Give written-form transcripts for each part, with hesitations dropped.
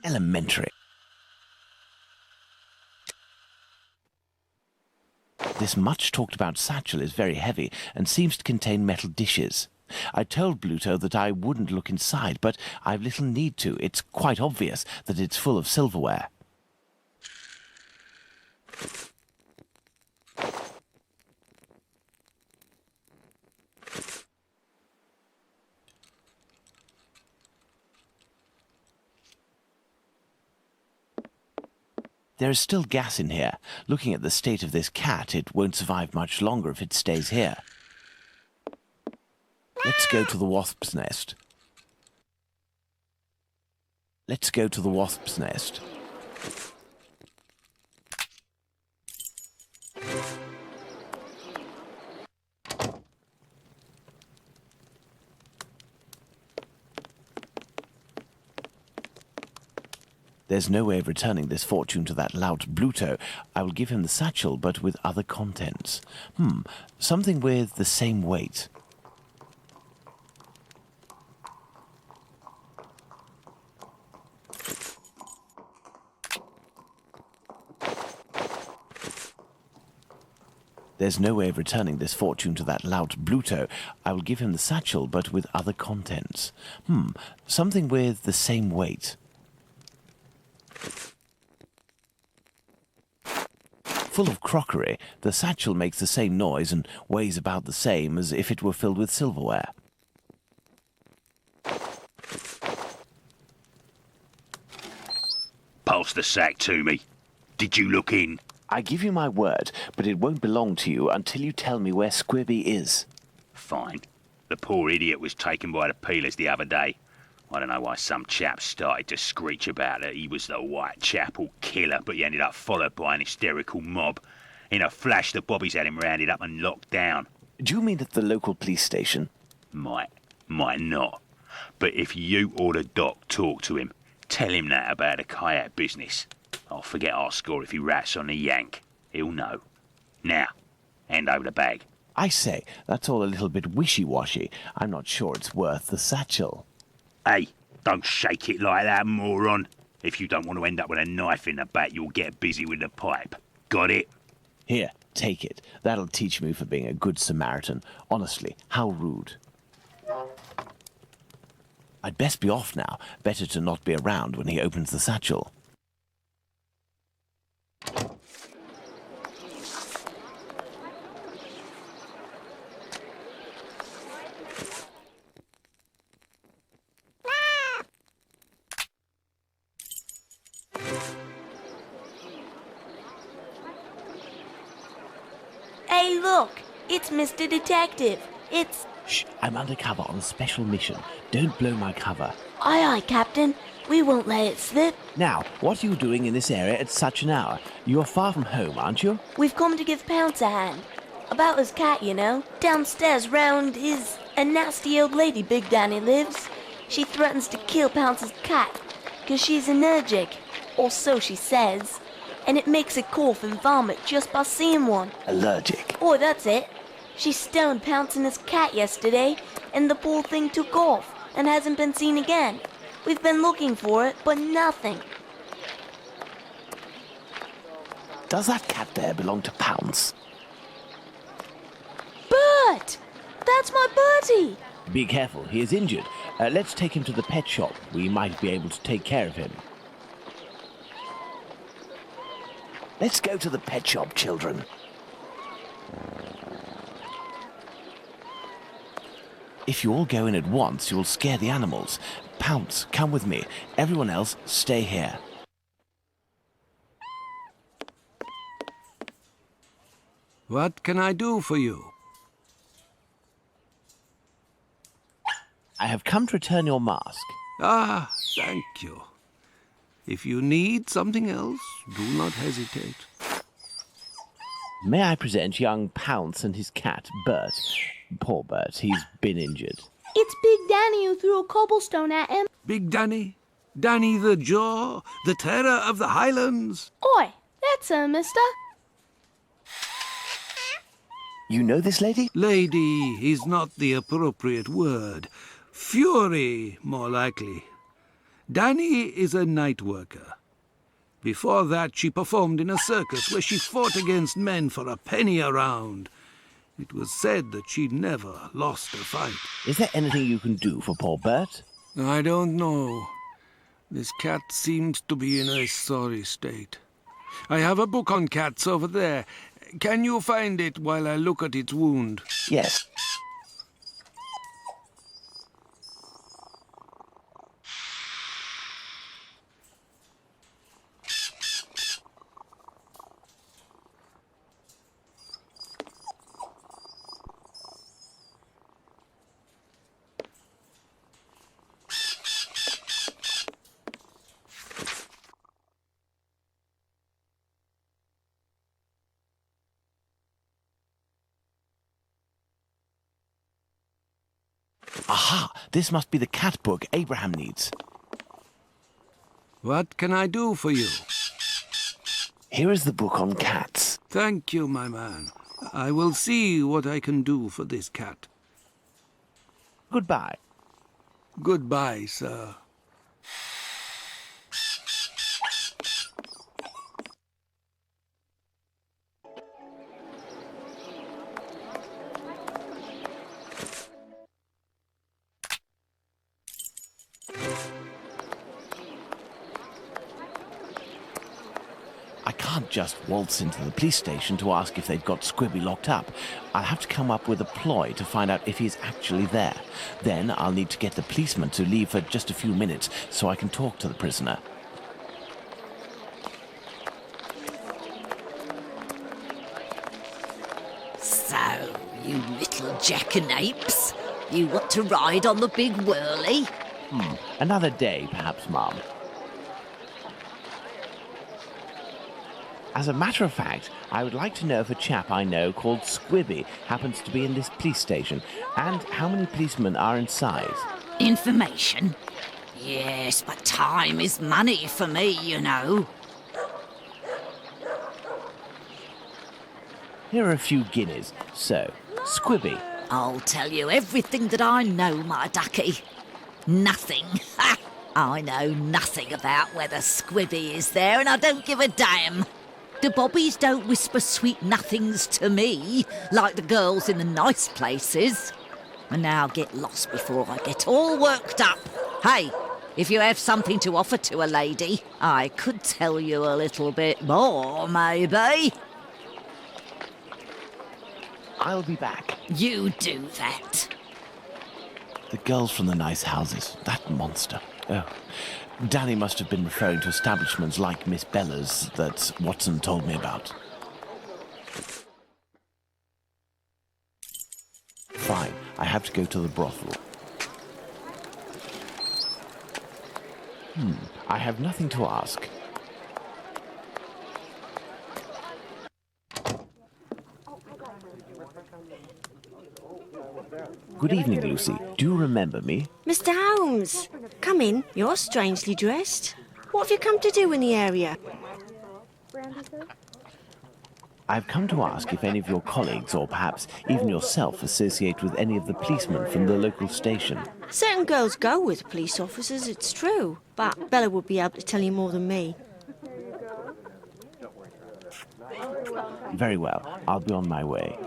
Elementary. This much-talked-about satchel is very heavy and seems to contain metal dishes. I told Bluto that I wouldn't look inside, but I've little need to. It's quite obvious that it's full of silverware. There is still gas in here. Looking at the state of this cat, it won't survive much longer if it stays here. Let's go to the wasp's nest. Let's go to the wasp's nest. There's no way of returning this fortune to that lout Bluto. I will give him the satchel, but with other contents. Something with the same weight. There's no way of returning this fortune to that lout Bluto. I will give him the satchel, but with other contents. Something with the same weight. Full of crockery, the satchel makes the same noise and weighs about the same as if it were filled with silverware. Pass the sack to me. Did you look in? I give you my word, but it won't belong to you until you tell me where Squibby is. Fine. The poor idiot was taken by the peelers the other day. I don't know why some chap started to screech about it. He was the Whitechapel killer, but he ended up followed by an hysterical mob. In a flash, the bobbies had him rounded up and locked down. Do you mean at the local police station? Might not. But if you or the doc talk to him, tell him that about the kayak business. I'll forget our score if he rats on the yank. He'll know. Now, hand over the bag. I say, that's all a little bit wishy-washy. I'm not sure it's worth the satchel. Hey, don't shake it like that, moron. If you don't want to end up with a knife in the back, you'll get busy with the pipe. Got it? Here, take it. That'll teach me for being a good Samaritan. Honestly, how rude. I'd best be off now. Better to not be around when he opens the satchel. Hey, look! It's Mr. Detective. It's... Shh, I'm undercover on a special mission. Don't blow my cover. Aye, aye, Captain. We won't let it slip. Now, what are you doing in this area at such an hour? You're far from home, aren't you? We've come to give Pounce a hand. About his cat, you know. Downstairs round is a nasty old lady Big Danny lives. She threatens to kill Pounce's cat, 'cause she's allergic. Or so she says. And it makes it cough and vomit just by seeing one. Allergic? Oh, that's it. She stoned Pounce and his cat yesterday, and the poor thing took off and hasn't been seen again. We've been looking for it, but nothing. Does that cat there belong to Pounce? Bert! That's my Bertie! Be careful, he is injured. Let's take him to the pet shop. We might be able to take care of him. Let's go to the pet shop, children. If you all go in at once, you'll scare the animals. Pounce, come with me. Everyone else, stay here. What can I do for you? I have come to return your mask. Ah, thank you. If you need something else, do not hesitate. May I present young Pounce and his cat, Bert? Poor Bert, he's been injured. It's Big Danny who threw a cobblestone at him. Big Danny? Danny the Jaw? The terror of the Highlands? Oi, that's her, mister. You know this lady? Lady is not the appropriate word. Fury, more likely. Danny is a night worker. Before that, she performed in a circus where she fought against men for a penny a round. It was said that she never lost a fight. Is there anything you can do for poor Bert? I don't know. This cat seems to be in a sorry state. I have a book on cats over there. Can you find it while I look at its wound? Yes. Aha! This must be the cat book Abraham needs. What can I do for you? Here is the book on cats. Thank you, my man. I will see what I can do for this cat. Goodbye. Goodbye, sir. I can't just waltz into the police station to ask if they've got Squibby locked up. I'll have to come up with a ploy to find out if he's actually there. Then I'll need to get the policeman to leave for just a few minutes so I can talk to the prisoner. So, you little jackanapes, you want to ride on the big whirly? Another day, perhaps, Mum. As a matter of fact, I would like to know if a chap I know called Squibby happens to be in this police station, and how many policemen are inside. Information? Yes, but time is money for me, you know. Here are a few guineas. So, Squibby. I'll tell you everything that I know, my ducky. Nothing. Ha! I know nothing about whether Squibby is there, and I don't give a damn. The bobbies don't whisper sweet nothings to me, like the girls in the nice places. And now get lost before I get all worked up. Hey, if you have something to offer to a lady, I could tell you a little bit more, maybe. I'll be back. You do that. The girls from the nice houses. That monster. Oh. Danny must have been referring to establishments like Miss Bella's that Watson told me about. Fine, I have to go to the brothel. I have nothing to ask. Good evening, Lucy. Do you remember me? Mr. Holmes, come in. You're strangely dressed. What have you come to do in the area? I've come to ask if any of your colleagues, or perhaps even yourself, associate with any of the policemen from the local station. Certain girls go with police officers, it's true. But Bella would be able to tell you more than me. Very well. I'll be on my way.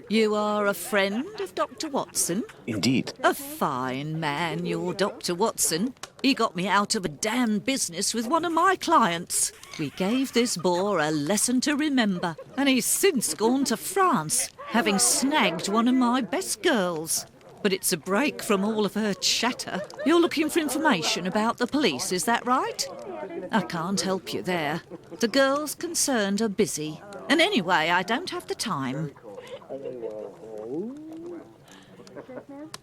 You are a friend of Dr. Watson? Indeed. A fine man, your Dr. Watson. He got me out of a damn business with one of my clients. We gave this boor a lesson to remember, and he's since gone to France, having snagged one of my best girls. But it's a break from all of her chatter. You're looking for information about the police, is that right? I can't help you there. The girls concerned are busy. And anyway, I don't have the time.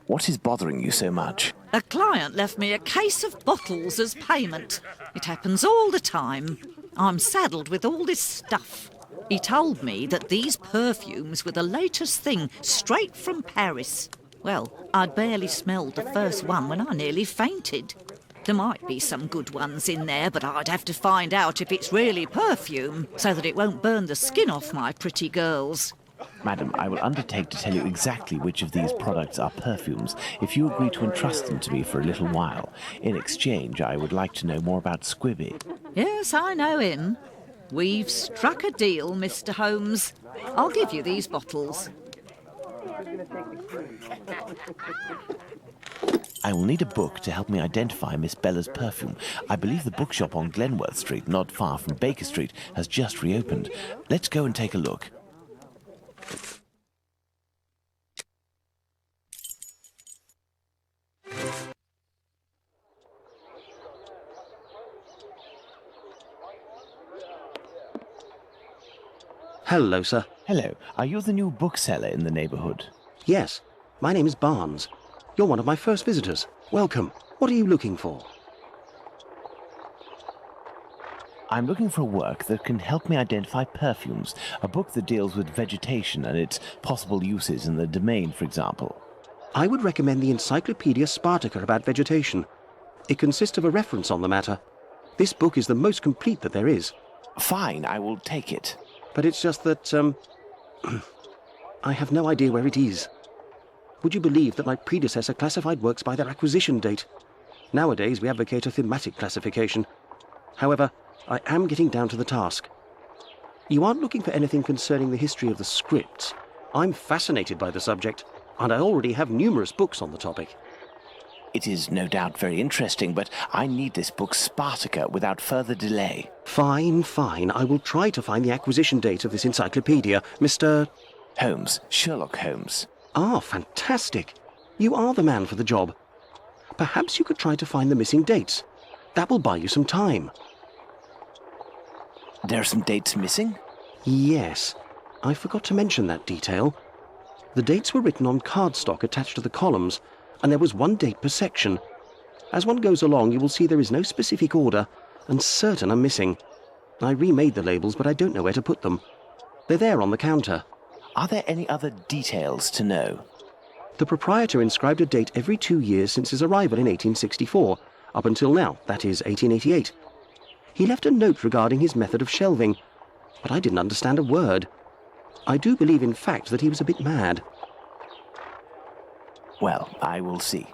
What is bothering you so much? A client left me a case of bottles as payment. It happens all the time. I'm saddled with all this stuff. He told me that these perfumes were the latest thing, straight from Paris. Well, I'd barely smelled the first one when I nearly fainted. There might be some good ones in there, but I'd have to find out if it's really perfume, so that it won't burn the skin off my pretty girls. Madam, I will undertake to tell you exactly which of these products are perfumes if you agree to entrust them to me for a little while. In exchange, I would like to know more about Squibby. Yes, I know him. We've struck a deal, Mr. Holmes. I'll give you these bottles. I will need a book to help me identify Miss Bella's perfume. I believe the bookshop on Glenworth Street, not far from Baker Street, has just reopened. Let's go and take a look. Hello, sir. Hello. Are you the new bookseller in the neighbourhood? Yes, my name is Barnes. You're one of my first visitors. Welcome. What are you looking for? I'm looking for a work that can help me identify perfumes. A book that deals with vegetation and its possible uses in the domain, for example. I would recommend the Encyclopedia Spartica about vegetation. It consists of a reference on the matter. This book is the most complete that there is. Fine, I will take it. But it's just that, I have no idea where it is. Would you believe that my predecessor classified works by their acquisition date? Nowadays, we advocate a thematic classification. However, I am getting down to the task. You aren't looking for anything concerning the history of the scripts. I'm fascinated by the subject, and I already have numerous books on the topic. It is no doubt very interesting, but I need this book Spartica without further delay. Fine, fine. I will try to find the acquisition date of this encyclopedia, Mr. Holmes. Sherlock Holmes. Ah, fantastic. You are the man for the job. Perhaps you could try to find the missing dates. That will buy you some time. There are some dates missing? Yes. I forgot to mention that detail. The dates were written on cardstock attached to the columns, and there was one date per section. As one goes along, you will see there is no specific order, and certain are missing. I remade the labels, but I don't know where to put them. They're there on the counter. Are there any other details to know? The proprietor inscribed a date every 2 years since his arrival in 1864, up until now, that is 1888. He left a note regarding his method of shelving, but I didn't understand a word. I do believe, in fact, that he was a bit mad. Well, I will see.